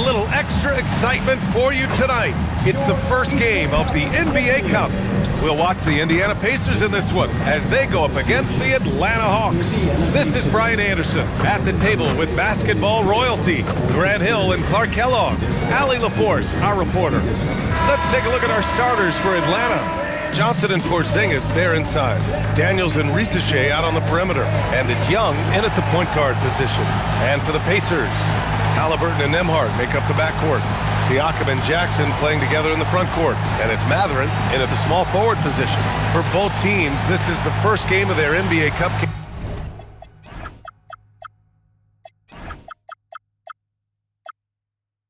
little extra excitement for you tonight. It's the first game of the NBA Cup. We'll watch the Indiana Pacers in this one as they go up against the Atlanta Hawks. This is Brian Anderson at the table with basketball royalty, Grant Hill and Clark Kellogg, Allie LaForce, our reporter. Let's take a look at our starters for Atlanta. Johnson and Porzingis, they're inside. Daniels and Risacher out on the perimeter. And it's Young in at the point guard position. And for the Pacers, Halliburton and Nembhard make up the backcourt. Siakam and Jackson playing together in the front court. And it's Mathurin in at the small forward position. For both teams, this is the first game of their NBA Cup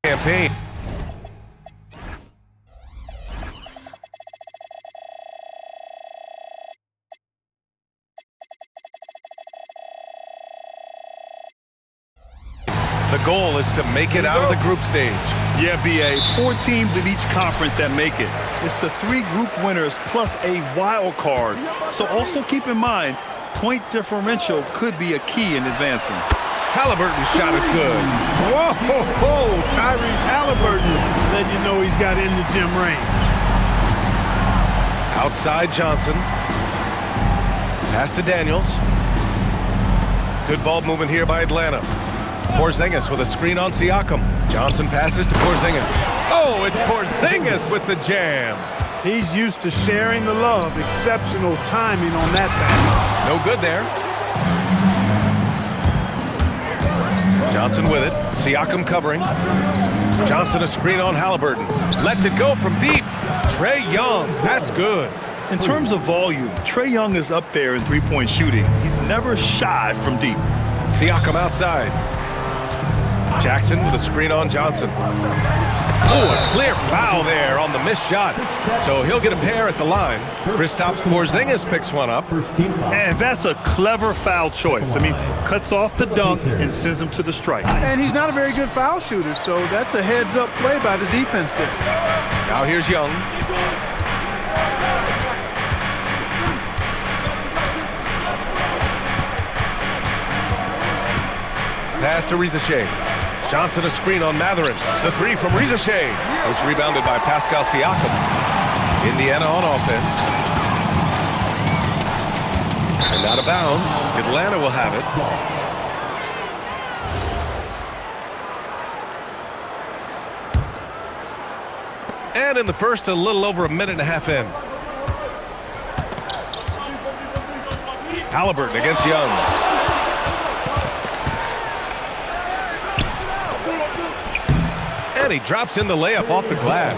campaign. The goal is to make it out of the group stage. Yeah, B.A., 4 teams in each conference that make it. It's the 3 group winners plus a wild card. So also keep in mind, point differential could be a key in advancing. Halliburton's shot is good. Whoa, Tyrese Halliburton letting you know he's got in the gym range. Outside Johnson. Pass to Daniels. Good ball movement here by Atlanta. Porzingis with a screen on Siakam. Johnson passes to Porzingis. Oh, it's Porzingis with the jam. He's used to sharing the love. Exceptional timing on that pass. No good there. Johnson with it. Siakam covering. Johnson a screen on Halliburton. Lets it go from deep. Trae Young. That's good. In terms of volume, Trae Young is up there in three-point shooting. He's never shy from deep. Siakam outside. Jackson with a screen on Johnson. Oh, a clear foul there on the missed shot. So he'll get a pair at the line. Kristaps Porzingis picks one up. And that's a clever foul choice. I mean, cuts off the dunk and sends him to the strike. And he's not a very good foul shooter, so that's a heads-up play by the defense there. Now here's Young. Pass to Risacher. Johnson a screen on Mathurin. The 3 from Risacher. It's rebounded by Pascal Siakam. Indiana on offense. And out of bounds. Atlanta will have it. And in the first, a little over a minute and a half in. Halliburton against Young. And he drops in the layup off the glass.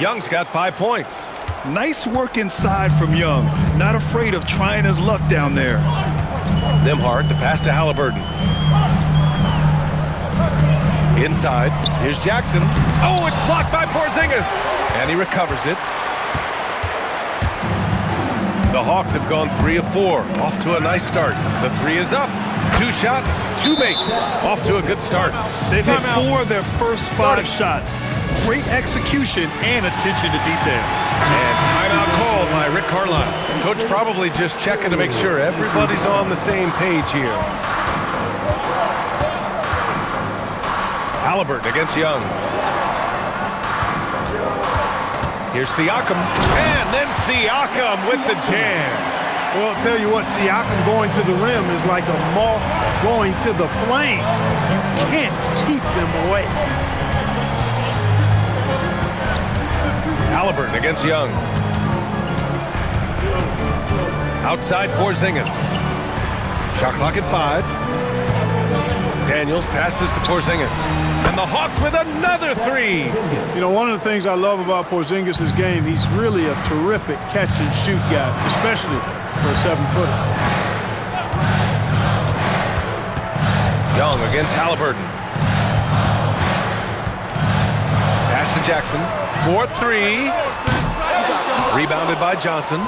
Young's got 5 points. Nice work inside from Young. Not afraid of trying his luck down there. Nembhard, the pass to Halliburton. Inside, here's Jackson. Oh, it's blocked by Porzingis. And he recovers it. The Hawks have gone 3 of 4. Off to a nice start. The 3 is up. 2 shots, 2 makes. Off to a good start. They've hit 4 of their first 5 shots. Great execution and attention to detail. And timeout called by Rick Carlisle. Coach probably just checking to make sure everybody's on the same page here. Halliburton against Young. Here's Siakam. And then Siakam with the jam. Well, I'll tell you what, Siakam going to the rim is like a moth going to the flame. You can't keep them away. Halliburton against Young. Outside Porzingis. Shot clock at 5. Daniels passes to Porzingis. And the Hawks with another 3. You know, one of the things I love about Porzingis' game, he's really a terrific catch-and-shoot guy, especially for a 7-footer. Young against Halliburton. Pass to Jackson. 4-3. Rebounded by Johnson.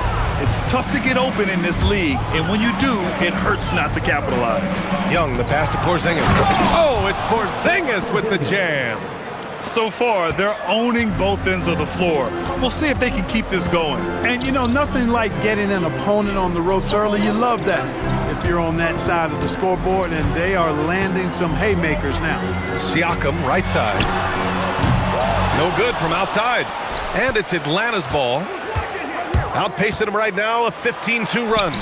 It's tough to get open in this league, and when you do, it hurts not to capitalize. Young, the pass to Porzingis. Oh, it's Porzingis with the jam. So far, they're owning both ends of the floor. We'll see if they can keep this going. And, you know, nothing like getting an opponent on the ropes early. You love that. If if you're on that side of the scoreboard, and they are landing some haymakers now. Siakam, right side. No good from outside. And it's Atlanta's ball. Outpacing them right now, a 15-2 run.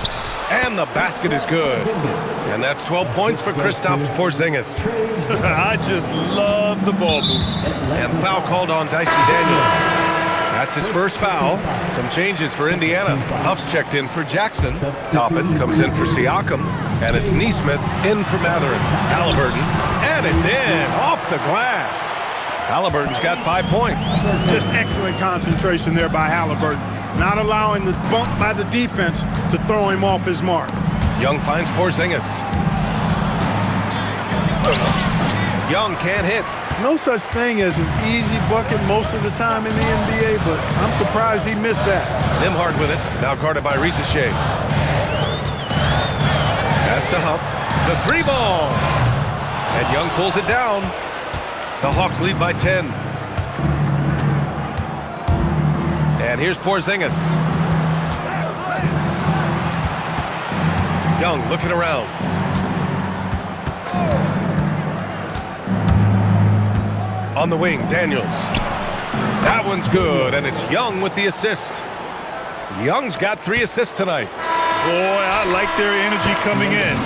And the basket is good. And that's 12 points for Kristaps Porzingis. I just love the ball move. And foul called on Dyson Daniels. That's his first foul. Some changes for Indiana. Huff's checked in for Jackson. Toppin comes in for Siakam. And it's Nesmith in for Mathurin. Halliburton. And it's in. Off the glass. Halliburton's got 5 points. Just excellent concentration there by Halliburton. Not allowing the bump by the defense to throw him off his mark. Young finds Porzingis. Young can't hit. No such thing as an easy bucket most of the time in the NBA, but I'm surprised he missed that. Nimhard with it. Now guarded by Risache. Pass to Huff. The 3-ball. And Young pulls it down. The Hawks lead by 10. And here's Porzingis. Young looking around. On the wing, Daniels. That one's good, and it's Young with the assist. Young's got 3 assists tonight. Boy, I like their energy coming in.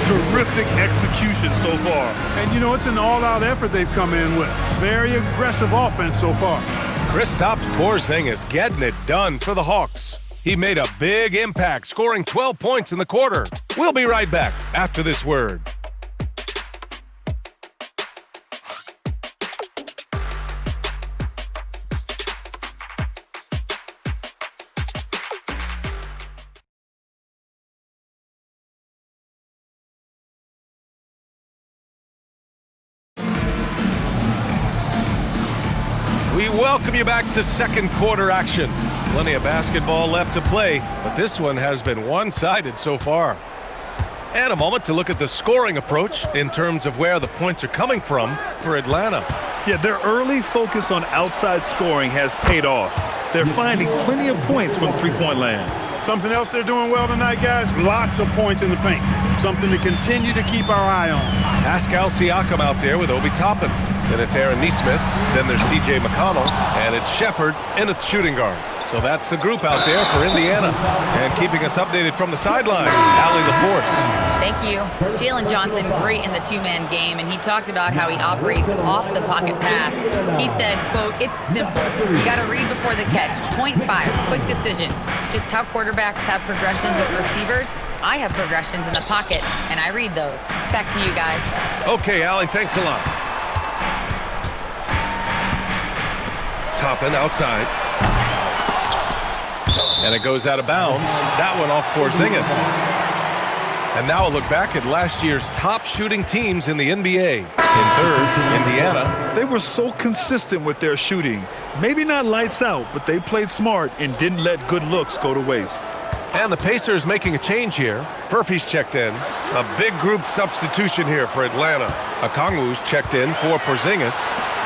Terrific execution so far. And you know, it's an all-out effort they've come in with. Very aggressive offense so far. Kristaps Porzingis getting it done for the Hawks. He made a big impact, scoring 12 points in the quarter. We'll be right back after this word. We welcome you back to second quarter action. Plenty of basketball left to play, but this one has been one-sided so far. And a moment to look at the scoring approach in terms of where the points are coming from for Atlanta. Yeah, their early focus on outside scoring has paid off. They're finding plenty of points from three-point land. Something else they're doing well tonight, guys? Lots of points in the paint. Something to continue to keep our eye on. Pascal Siakam out there with Obi Toppin. Then it's Aaron Nesmith. Then there's TJ McConnell. And it's Shepard in a shooting guard. So that's the group out there for Indiana. And keeping us updated from the sideline, Allie LaForce. Thank you. Jalen Johnson, great in the two-man game, and he talked about how he operates off the pocket pass. He said, quote, "It's simple. You got to read before the catch. Point 5, quick decisions. Just how quarterbacks have progressions with receivers, I have progressions in the pocket, and I read those." Back to you guys. Okay, Allie, thanks a lot. Toppin outside. And it goes out of bounds. That one off Porzingis. And now a look back at last year's top shooting teams in the NBA. In third, Indiana. They were so consistent with their shooting. Maybe not lights out, but they played smart and didn't let good looks go to waste. And the Pacers making a change here. Furphy's checked in. A big group substitution here for Atlanta. Okongwu's checked in for Porzingis.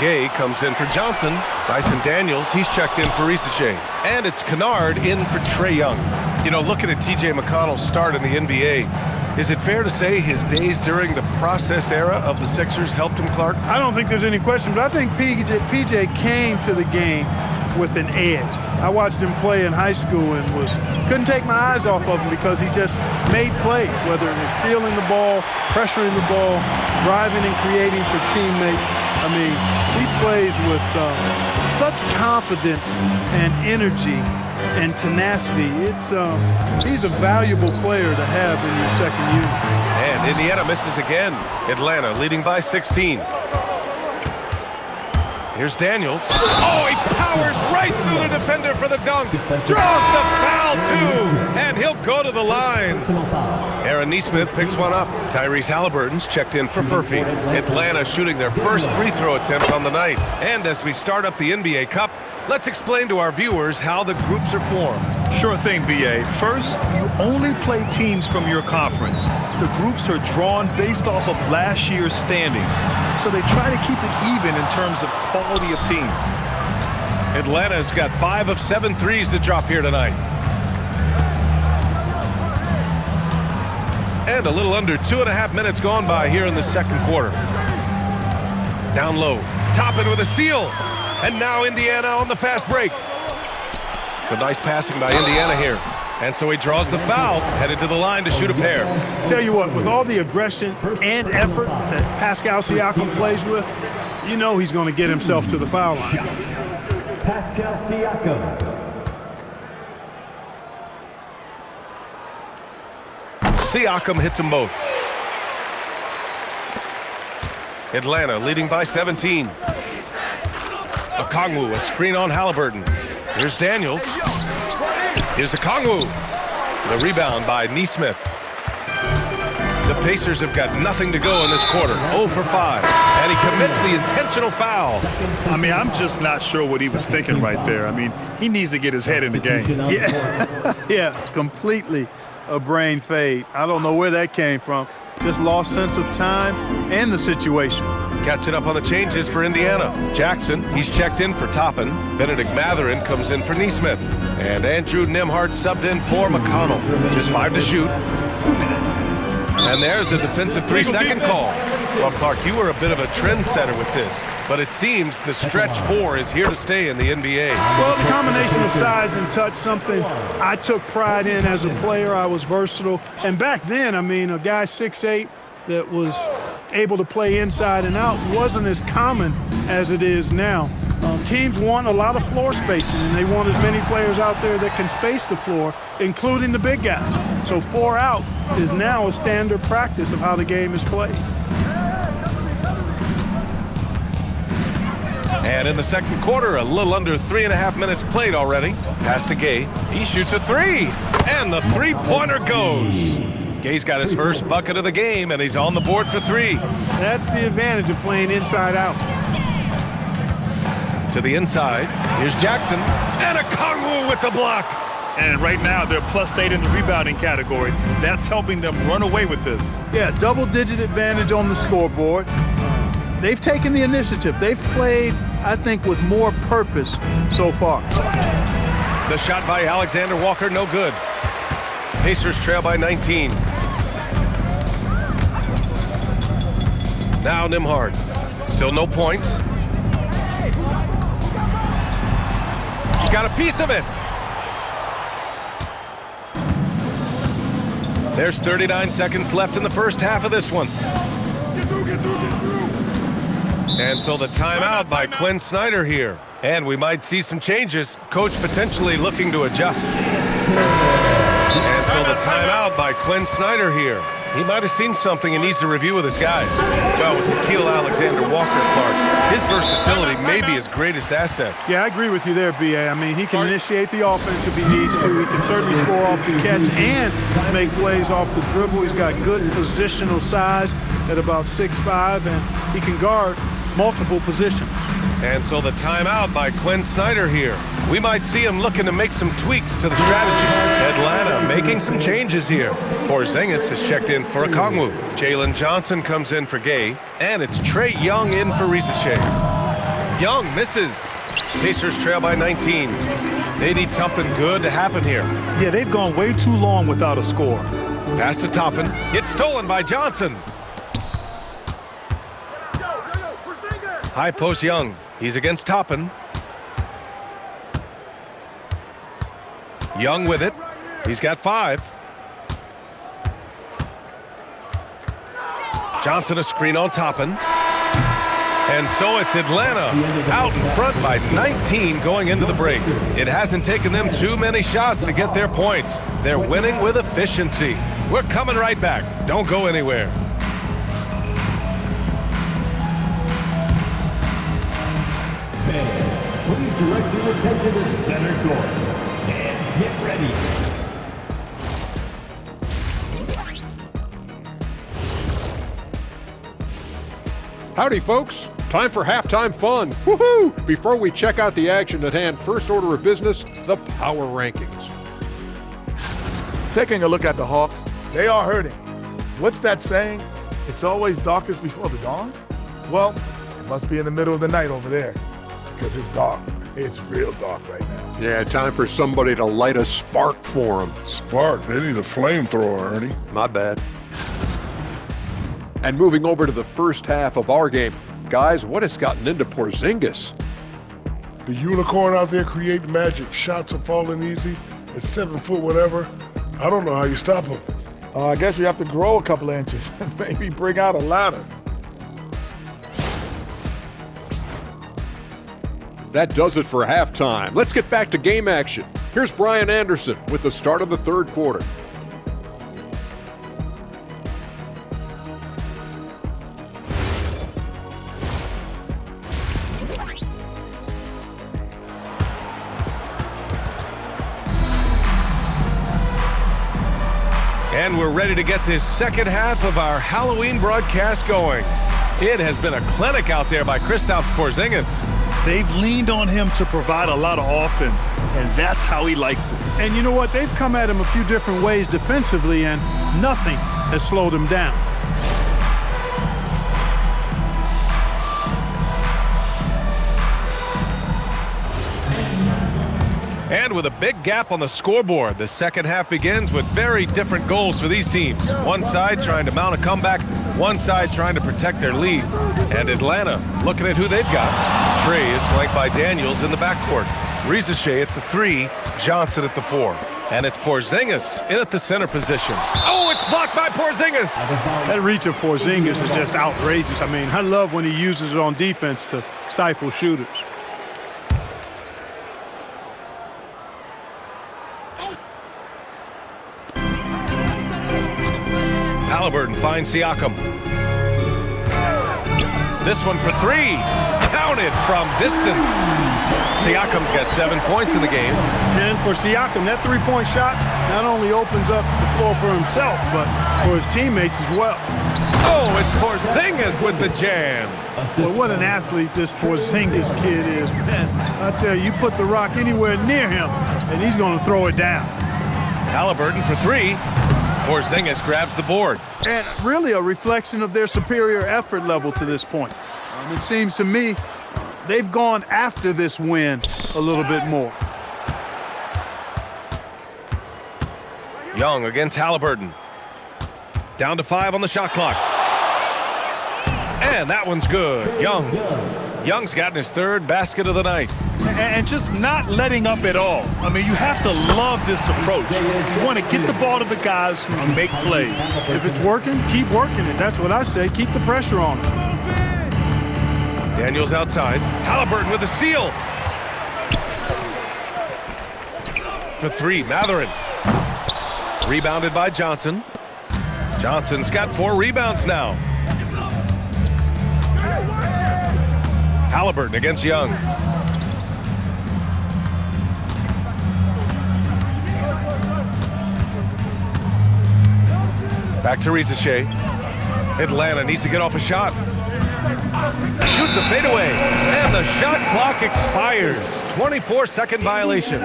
Gay comes in for Johnson. Dyson Daniels, he's checked in for Risache. And it's Kennard in for Trae Young. You know, looking at TJ McConnell's start in the NBA, is it fair to say his days during the process era of the Sixers helped him, Clark? I don't think there's any question, but I think PJ came to the game with an edge. I watched him play in high school and couldn't take my eyes off of him because he just made plays, whether it was stealing the ball, pressuring the ball, driving and creating for teammates. I mean, he plays with such confidence and energy and tenacity. He's a valuable player to have in your second unit. And Indiana misses again. Atlanta leading by 16. Here's Daniels. Oh, he powers right through the defender for the dunk. Draws the foul, too. And he'll go to the line. Aaron Nesmith picks one up. Tyrese Halliburton's checked in for Furphy. Atlanta shooting their first free throw attempt on the night. And as we start up the NBA Cup, let's explain to our viewers how the groups are formed. Sure thing, B.A. First, you only play teams from your conference. The groups are drawn based off of last year's standings, so they try to keep it even in terms of quality of team. Atlanta's got 5 of 7 threes to drop here tonight. And a little under 2.5 minutes gone by here in the second quarter. Down low, Toppin with a steal. And now Indiana on the fast break. So nice passing by Indiana here. And so he draws the foul, headed to the line to shoot a pair. Tell you what, with all the aggression and effort that Pascal Siakam plays with, you know he's going to get himself to the foul line. Pascal Siakam. Siakam hits them both. Atlanta leading by 17. Okongwu, a screen on Halliburton. Here's Daniels. Here's Okongwu. The rebound by Nesmith. The Pacers have got nothing to go in this quarter. 0 for 5. And he commits the intentional foul. I mean, I'm just not sure what he was thinking right there. I mean, he needs to get his head in the game. Yeah, yeah, completely a brain fade. I don't know where that came from. Just lost sense of time and the situation. Catching up on the changes for Indiana. Jackson, he's checked in for Toppin. Benedict Mathurin comes in for Nesmith. And Andrew Nembhard subbed in for McConnell. Just 5 to shoot. And there's a defensive 3-second call. Well, Clark, you were a bit of a trendsetter with this, but it seems the stretch 4 is here to stay in the NBA. Well, the combination of size and touch, something I took pride in as a player. I was versatile. And back then, I mean, a guy 6'8" that was able to play inside and out wasn't as common as it is now. Teams want a lot of floor spacing, and they want as many players out there that can space the floor, including the big guys. So 4 out is now a standard practice of how the game is played. And in the second quarter, a little under 3.5 minutes played already. Pass to Gay. He shoots a 3. And the three-pointer goes. Gay's got his first bucket of the game, and he's on the board for 3. That's the advantage of playing inside out. To the inside. Here's Jackson. And Okongwu with the block. And right now, they're +8 in the rebounding category. That's helping them run away with this. Yeah, double-digit advantage on the scoreboard. They've taken the initiative. They've played, I think, with more purpose so far. The shot by Alexander Walker, no good. Pacers trail by 19. Now Nembhard. Still no points. He got a piece of it. There's 39 seconds left in the first half of this one. And so the timeout by Quinn Snyder here. And we might see some changes. Coach potentially looking to adjust. And so the timeout by Quinn Snyder here. He might have seen something and needs to review with his guys. Well, with Nickeil Alexander-Walker, Clark, his versatility may be his greatest asset. Yeah, I agree with you there, B.A. I mean, he can initiate the offense if he needs to. He can certainly score off the catch and make plays off the dribble. He's got good positional size at about 6'5", and he can guard multiple positions. And so the timeout by Quinn Snyder here. We might see him looking to make some tweaks to the strategy. Atlanta making some changes here. Porzingis has checked in for Okongwu. Jalen Johnson comes in for Gay. And it's Trey Young in for Risacher. Young misses. Pacers trail by 19. They need something good to happen here. Yeah, they've gone way too long without a score. Pass to Toppin. Gets stolen by Johnson. High post Young. He's against Toppin. Young with it. He's got 5. Johnson a screen on Toppin. And so it's Atlanta out in front by 19 going into the break. It hasn't taken them too many shots to get their points. They're winning with efficiency. We're coming right back. Don't go anywhere. Please direct your attention to center court and get ready. Howdy, folks. Time for halftime fun. Woohoo! Before we check out the action at hand, first order of business, the power rankings. Taking a look at the Hawks, they are hurting. What's that saying? It's always darkest before the dawn? Well, it must be in the middle of the night over there. Because it's dark. It's real dark right now. Yeah, time for somebody to light a spark for them. Spark? They need a flamethrower, Ernie. My bad. And moving over to the first half of our game, guys, what has gotten into Porzingis? The unicorn out there creating magic. Shots are falling easy. It's 7 foot whatever. I don't know how you stop him. I guess you have to grow a couple of inches and maybe bring out a ladder. That does it for halftime. Let's get back to game action. Here's Brian Anderson with the start of the third quarter. And we're ready to get this second half of our Halloween broadcast going. It has been a clinic out there by Kristaps Porzingis. They've leaned on him to provide a lot of offense, and that's how he likes it. And you know what? They've come at him a few different ways defensively, and nothing has slowed him down. And with a big gap on the scoreboard, the second half begins with very different goals for these teams. One side trying to mount a comeback, one side trying to protect their lead. And Atlanta looking at who they've got. Trey is flanked by Daniels in the backcourt. Rizachet at the 3, Johnson at the 4. And it's Porzingis in at the center position. Oh, it's blocked by Porzingis! That reach of Porzingis is just outrageous. I mean, I love when he uses it on defense to stifle shooters. Halliburton finds Siakam. This one for 3. Counted from distance. Siakam's got 7 points in the game. And for Siakam, that three-point shot not only opens up the floor for himself, but for his teammates as well. Oh, it's Porzingis with the jam. Well, what an athlete this Porzingis kid is, man. I tell you, you put the rock anywhere near him, and he's going to throw it down. Halliburton for 3. Porzingis grabs the board. And really a reflection of their superior effort level to this point. It seems to me they've gone after this win a little bit more. Young against Halliburton. Down to 5 on the shot clock. And that one's good. Young's gotten his 3rd basket of the night. And just not letting up at all. I mean, you have to love this approach. You want to get the ball to the guys and make plays. If it's working, keep working it. That's what I say. Keep the pressure on him. Daniels outside. Halliburton with the steal. For 3, Mathurin. Rebounded by Johnson. Johnson's got 4 rebounds now. Halliburton against Young. Back to Rizachet. Atlanta needs to get off a shot. Shoots a fadeaway, and the shot clock expires. 24-second violation.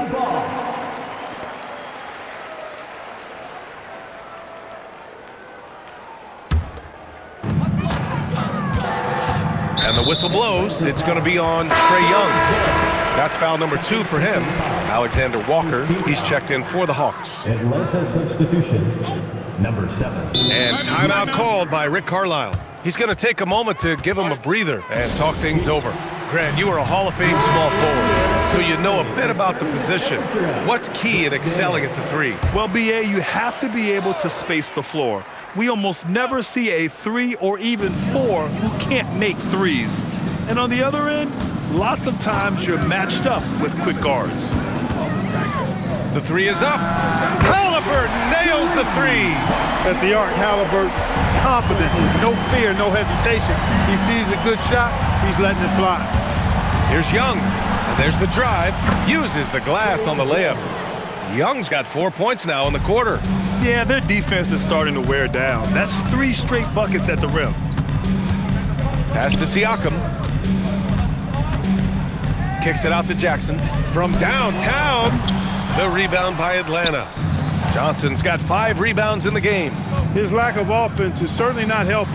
And the whistle blows. It's going to be on Trae Young. That's foul number 2 for him. Alexander Walker, he's checked in for the Hawks. Atlanta substitution, number 7. And timeout called by Rick Carlisle. He's going to take a moment to give him a breather and talk things over. Grant, you are a Hall of Fame small forward, so you know a bit about the position. What's key in excelling at the 3? Well, BA, you have to be able to space the floor. We almost never see a 3 or even 4 who can't make threes. And on the other end, lots of times you're matched up with quick guards. The 3 is up. Halliburton nails the 3. At the arc, Halliburton confident, no fear, no hesitation. He sees a good shot, he's letting it fly. Here's Young, and there's the drive. Uses the glass on the layup. Young's got 4 points now in the quarter. Yeah, their defense is starting to wear down. That's 3 straight buckets at the rim. Pass to Siakam. Kicks it out to Jackson. From downtown, the rebound by Atlanta. Johnson's got 5 rebounds in the game. His lack of offense is certainly not helping.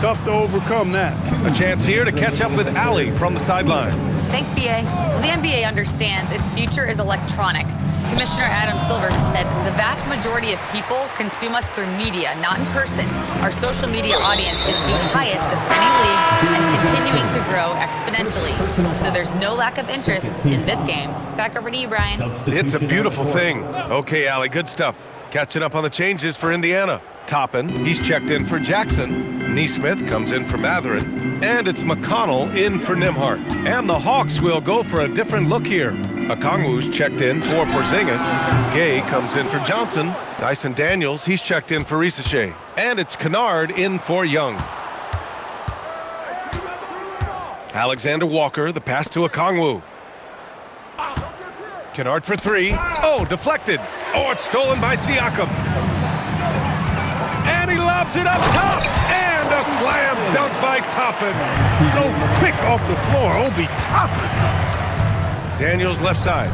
Tough to overcome that. A chance here to catch up with Allie from the sideline. Thanks, BA. Well, the NBA understands its future is electronic. Commissioner Adam Silver said the vast majority of people consume us through media, not in person. Our social media audience is the highest of any league and continuing to grow exponentially. So there's no lack of interest in this game. Back over to you, Brian. It's a beautiful thing. Okay, Allie, good stuff. Catching up on the changes for Indiana. Toppin, he's checked in for Jackson. Neesmith comes in for Matherin. And it's McConnell in for Nimhart. And the Hawks will go for a different look here. Okongwu's checked in for Porzingis. Gay comes in for Johnson. Dyson Daniels, he's checked in for Risache. And it's Kennard in for Young. Alexander Walker, the pass to Okongwu. Kennard for three. Oh, deflected. Oh, it's stolen by Siakam. And he lobs it up top. And a slam dunk by Toppin. So quick off the floor, Obi Toppin. Daniels left side.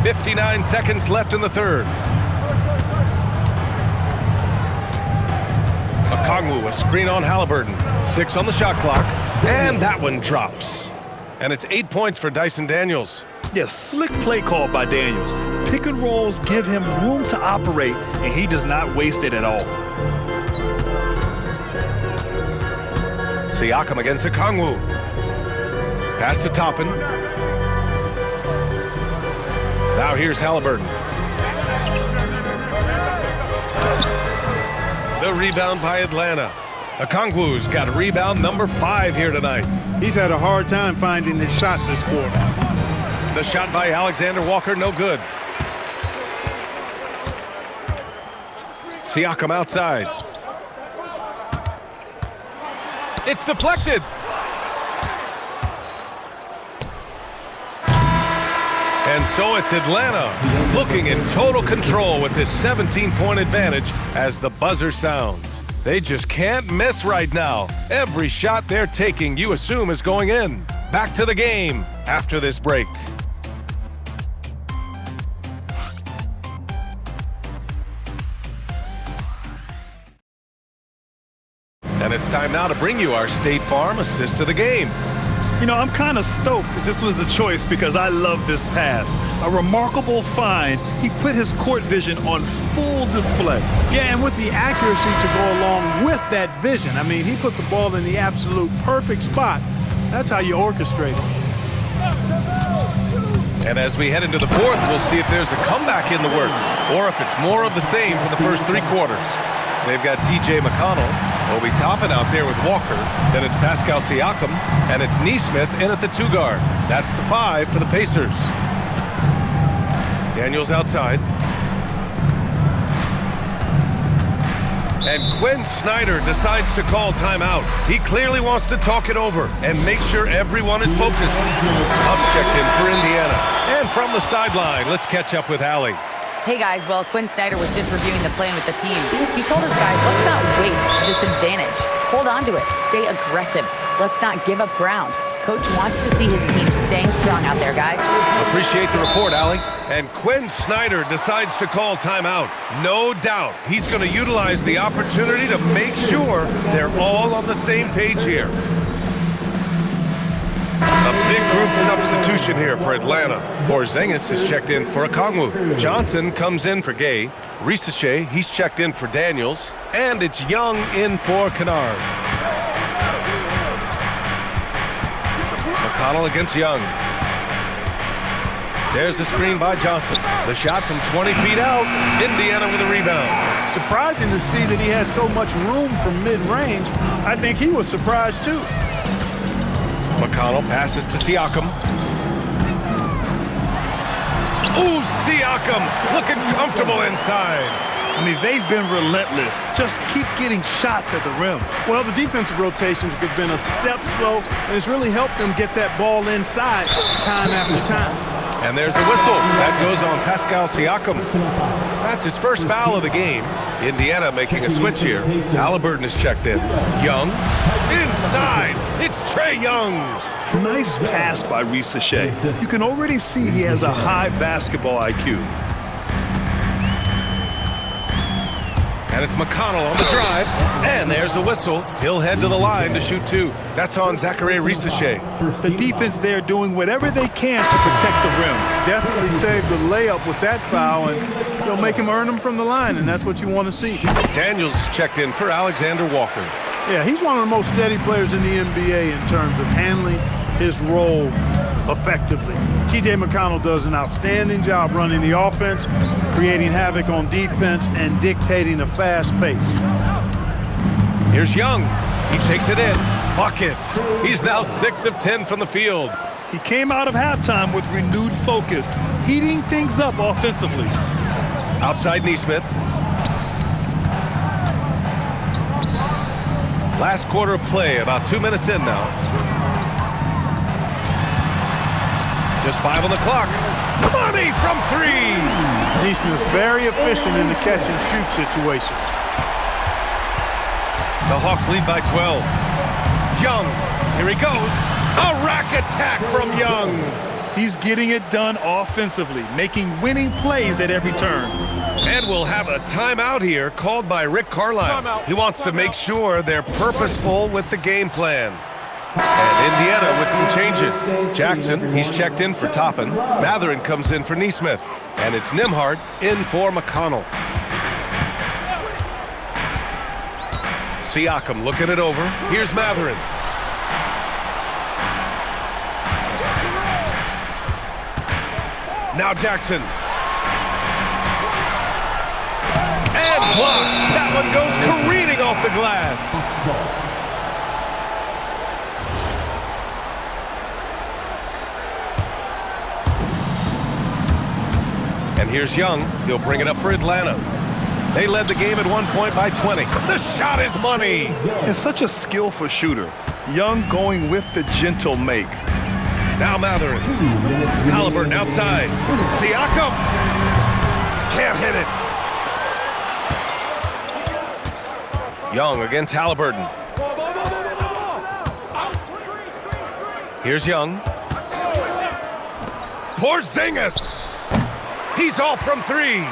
59 seconds left in the third. Okongwu, a screen on Halliburton. 6 on the shot clock. And that one drops. And it's 8 points for Dyson Daniels. Yeah, slick play call by Daniels. Pick and rolls give him room to operate, and he does not waste it at all. Siakam against Okongwu. Pass to Toppin. Now here's Halliburton. The rebound by Atlanta. Okongwu's got rebound number 5 here tonight. He's had a hard time finding his shot this quarter. The shot by Alexander Walker, no good. Siakam outside. It's deflected. And so it's Atlanta looking in total control with this 17-point advantage as the buzzer sounds. They just can't miss right now. Every shot they're taking, you assume, is going in. Back to the game after this break. And it's time now to bring you our State Farm assist to the game. You know, I'm kind of stoked that this was a choice because I love this pass. A remarkable find. He put his court vision on full display. Yeah, and with the accuracy to go along with that vision. I mean, he put the ball in the absolute perfect spot. That's how you orchestrate it. And as we head into the fourth, we'll see if there's a comeback in the works or if it's more of the same for the first 3 quarters. They've got T.J. McConnell, Obi Toppin out there with Walker. Then it's Pascal Siakam, and it's Neesmith in at the 2 guard. That's the 5 for the Pacers. Daniels outside. And Quinn Snyder decides to call timeout. He clearly wants to talk it over and make sure everyone is focused. Huff checked in for Indiana. And from the sideline, let's catch up with Allie. Hey guys, well, Quinn Snyder was just reviewing the plan with the team. He told us, guys, let's not waste this advantage. Hold on to it. Stay aggressive. Let's not give up ground. Coach wants to see his team staying strong out there, guys. Appreciate the report, Allie. And Quinn Snyder decides to call timeout. No doubt he's going to utilize the opportunity to make sure they're all on the same page here. A big group substitution here for Atlanta. Porzingis is checked in for Okongwu. Johnson comes in for Gay. Risache, he's checked in for Daniels. And it's Young in for Kennard. McConnell against Young. There's a screen by Johnson. The shot from 20 feet out. Indiana with a rebound. Surprising to see that he had so much room from mid-range. I think he was surprised too. McConnell passes to Siakam. Ooh, Siakam looking comfortable inside. I mean, they've been relentless. Just keep getting shots at the rim. Well, the defensive rotations have been a step slow, and it's really helped them get that ball inside time after time. And there's a whistle. That goes on Pascal Siakam. That's his first foul of the game. Indiana making a switch here. Halliburton is checked in. Young, inside. It's Trae Young. Nice pass by Risache. You can already see he has a high basketball IQ. And it's McConnell on the drive. And there's a whistle. He'll head to the line to shoot 2. That's on Zachary Risachet. The defense there doing whatever they can to protect the rim. Definitely saved the layup with that foul, and they'll make him earn them from the line, and that's what you want to see. Daniels checked in for Alexander Walker. Yeah, he's one of the most steady players in the NBA in terms of handling his role effectively. T.J. McConnell does an outstanding job running the offense, creating havoc on defense, and dictating a fast pace. Here's Young. He takes it in. Buckets. He's now 6 of 10 from the field. He came out of halftime with renewed focus, heating things up offensively. Outside Neesmith. Last quarter of play, about 2 minutes in now. Just 5 on the clock. Money from 3! Neesmith very efficient in the catch and shoot situation. The Hawks lead by 12. Young, here he goes. A rack attack from Young. He's getting it done offensively, making winning plays at every turn. And we'll have a timeout here called by Rick Carlisle. He wants to make sure they're purposeful with the game plan. And Indiana with some changes. Jackson, he's checked in for Toppin. Matherin comes in for Neesmith. And it's Nembhard in for McConnell. Siakam looking it over. Here's Matherin. Now Jackson. And blocked. That one goes careening off the glass. And here's Young. He'll bring it up for Atlanta. They led the game at 1 point by 20. The shot is money. And such a skillful shooter. Young going with the gentle make. Now Matherin. Halliburton outside. Siakam. Can't hit it. Young against Halliburton. Here's Young. Porzingis. He's off from 3.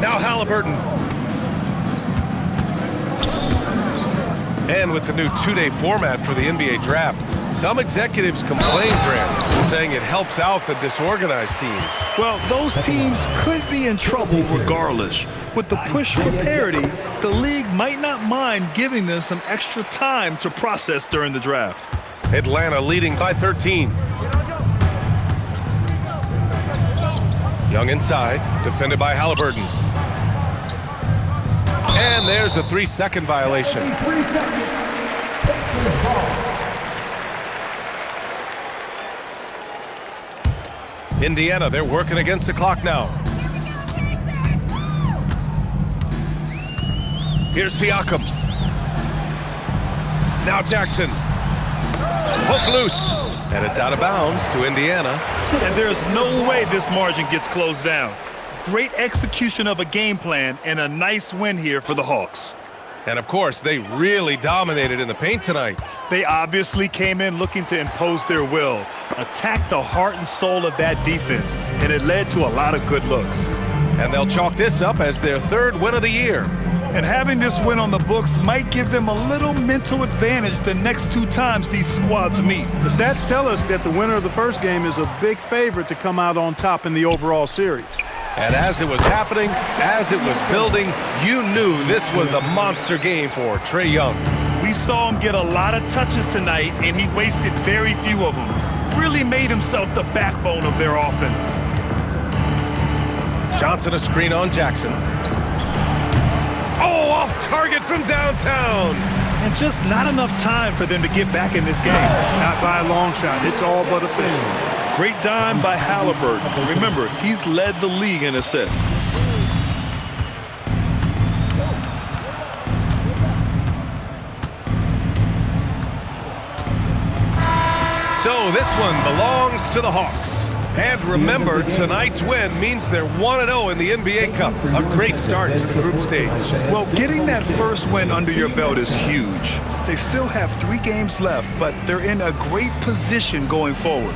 Now Halliburton. And with the new 2-day format for the NBA draft, some executives complain, Grant, saying it helps out the disorganized teams. Well, those teams could be in trouble regardless. With the push for parity, the league might not mind giving them some extra time to process during the draft. Atlanta leading by 13. Young inside, defended by Halliburton. And there's a 3-second violation. 3 seconds. Indiana, they're working against the clock now. Here's Siakam. Now Jackson. Hook loose. And it's out of bounds to Indiana. And there's no way this margin gets closed down. Great execution of a game plan and a nice win here for the Hawks. And of course, they really dominated in the paint tonight. They obviously came in looking to impose their will, attack the heart and soul of that defense, and it led to a lot of good looks. And they'll chalk this up as their 3rd win of the year. And having this win on the books might give them a little mental advantage the next 2 times these squads meet. The stats tell us that the winner of the first game is a big favorite to come out on top in the overall series. And as it was happening, as it was building, you knew this was a monster game for Trae Young. We saw him get a lot of touches tonight, and he wasted very few of them. Really made himself the backbone of their offense. Johnson a screen on Jackson. Oh, off target from downtown. And just not enough time for them to get back in this game. Not by a long shot. It's all but official. Great dime by Halliburton. Remember, he's led the league in assists. So this one belongs to the Hawks. And remember, tonight's win means they're 1-0 in the NBA Cup. A great start to the group stage. Well, getting that first win under your belt is huge. They still have 3 games left, but they're in a great position going forward.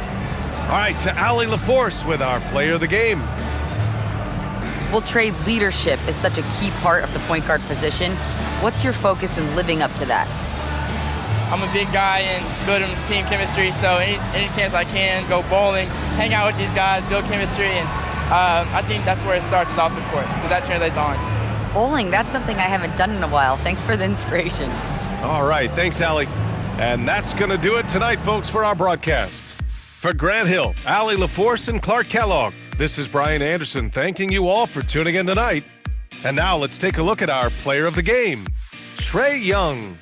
All right, to Allie LaForce with our player of the game. Well, Trey, leadership is such a key part of the point guard position. What's your focus in living up to that? I'm a big guy and building team chemistry, so any chance I can, go bowling, hang out with these guys, build chemistry, and I think that's where it starts, is off the court, because that translates on. Bowling, that's something I haven't done in a while. Thanks for the inspiration. All right, thanks, Allie. And that's going to do it tonight, folks, for our broadcast. For Grant Hill, Allie LaForce, and Clark Kellogg, this is Brian Anderson thanking you all for tuning in tonight. And now let's take a look at our player of the game, Trae Young.